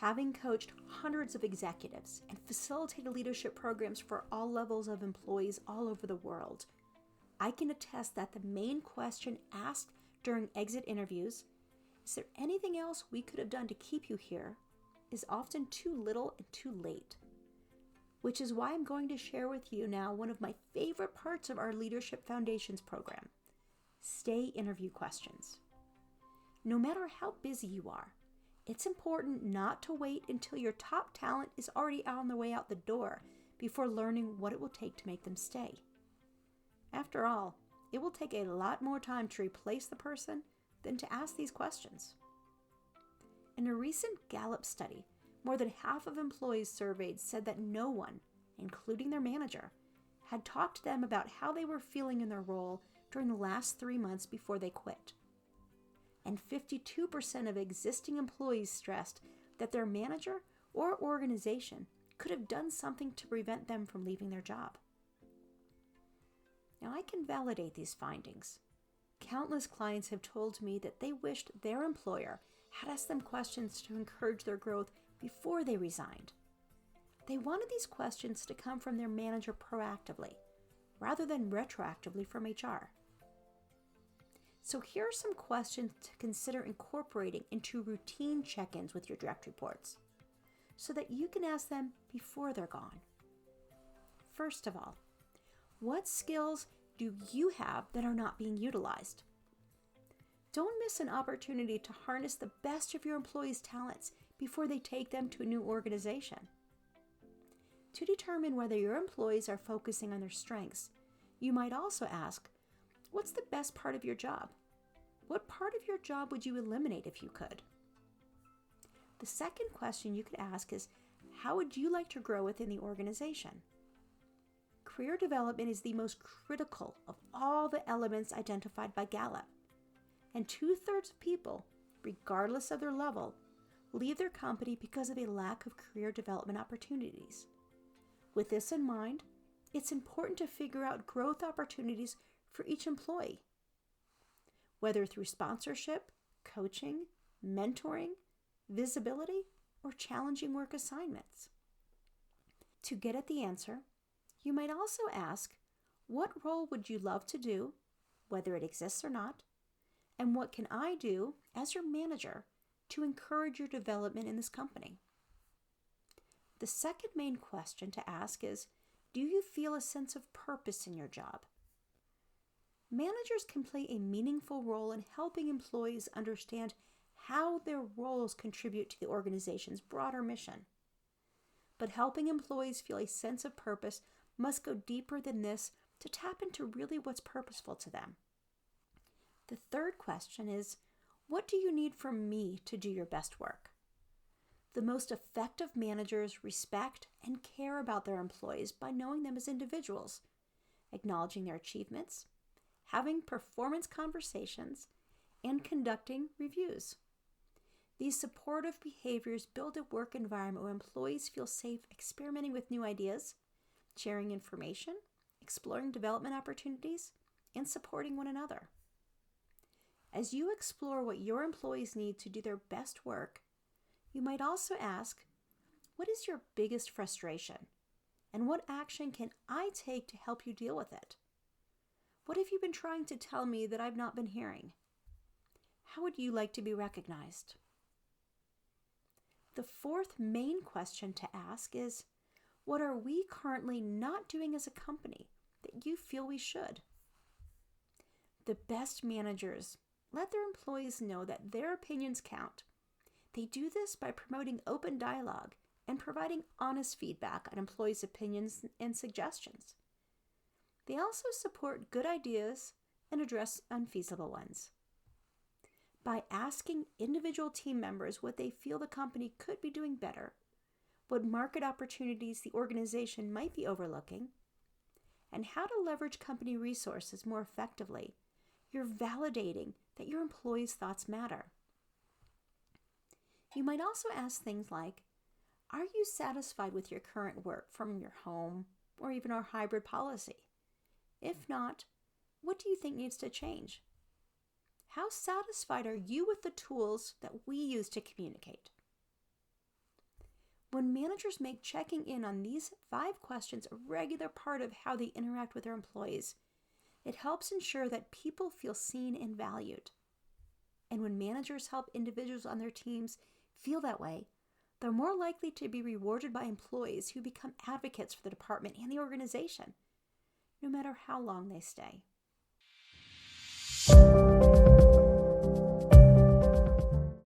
Having coached hundreds of executives and facilitated leadership programs for all levels of employees all over the world, I can attest that the main question asked during exit interviews, "Is there anything else we could have done to keep you here?" is often too little and too late. Which is why I'm going to share with you now one of my favorite parts of our Leadership Foundations program, stay interview questions. No matter how busy you are, it's important not to wait until your top talent is already on their way out the door before learning what it will take to make them stay. After all, it will take a lot more time to replace the person than to ask these questions. In a recent Gallup study, more than half of employees surveyed said that no one, including their manager, had talked to them about how they were feeling in their role during the last 3 months before they quit. And 52% of existing employees stressed that their manager or organization could have done something to prevent them from leaving their job. Now, I can validate these findings. Countless clients have told me that they wished their employer had asked them questions to encourage their growth before they resigned. They wanted these questions to come from their manager proactively, rather than retroactively from HR. So here are some questions to consider incorporating into routine check-ins with your direct reports, so that you can ask them before they're gone. First of all, what skills do you have that are not being utilized? Don't miss an opportunity to harness the best of your employees' talents before they take them to a new organization. To determine whether your employees are focusing on their strengths, you might also ask, what's the best part of your job? What part of your job would you eliminate if you could? The second question you could ask is, how would you like to grow within the organization? Career development is the most critical of all the elements identified by Gallup, and 2/3 of people, regardless of their level, leave their company because of a lack of career development opportunities. With this in mind, it's important to figure out growth opportunities for each employee, whether through sponsorship, coaching, mentoring, visibility, or challenging work assignments. To get at the answer, you might also ask, what role would you love to do, whether it exists or not, and what can I do as your manager to encourage your development in this company? The second main question to ask is, do you feel a sense of purpose in your job? Managers can play a meaningful role in helping employees understand how their roles contribute to the organization's broader mission. But helping employees feel a sense of purpose must go deeper than this to tap into really what's purposeful to them. The third question is, what do you need from me to do your best work? The most effective managers respect and care about their employees by knowing them as individuals, acknowledging their achievements, having performance conversations, and conducting reviews. These supportive behaviors build a work environment where employees feel safe experimenting with new ideas, sharing information, exploring development opportunities, and supporting one another. As you explore what your employees need to do their best work, you might also ask, what is your biggest frustration? And what action can I take to help you deal with it? What have you been trying to tell me that I've not been hearing? How would you like to be recognized? The fourth main question to ask is, what are we currently not doing as a company that you feel we should? The best managers let their employees know that their opinions count. They do this by promoting open dialogue and providing honest feedback on employees' opinions and suggestions. They also support good ideas and address unfeasible ones. By asking individual team members what they feel the company could be doing better, what market opportunities the organization might be overlooking, and how to leverage company resources more effectively, you're validating that your employees' thoughts matter. You might also ask things like, are you satisfied with your current work from your home or even our hybrid policy? If not, what do you think needs to change? How satisfied are you with the tools that we use to communicate? When managers make checking in on these 5 questions a regular part of how they interact with their employees, it helps ensure that people feel seen and valued. And when managers help individuals on their teams feel that way, they're more likely to be rewarded by employees who become advocates for the department and the organization, no matter how long they stay.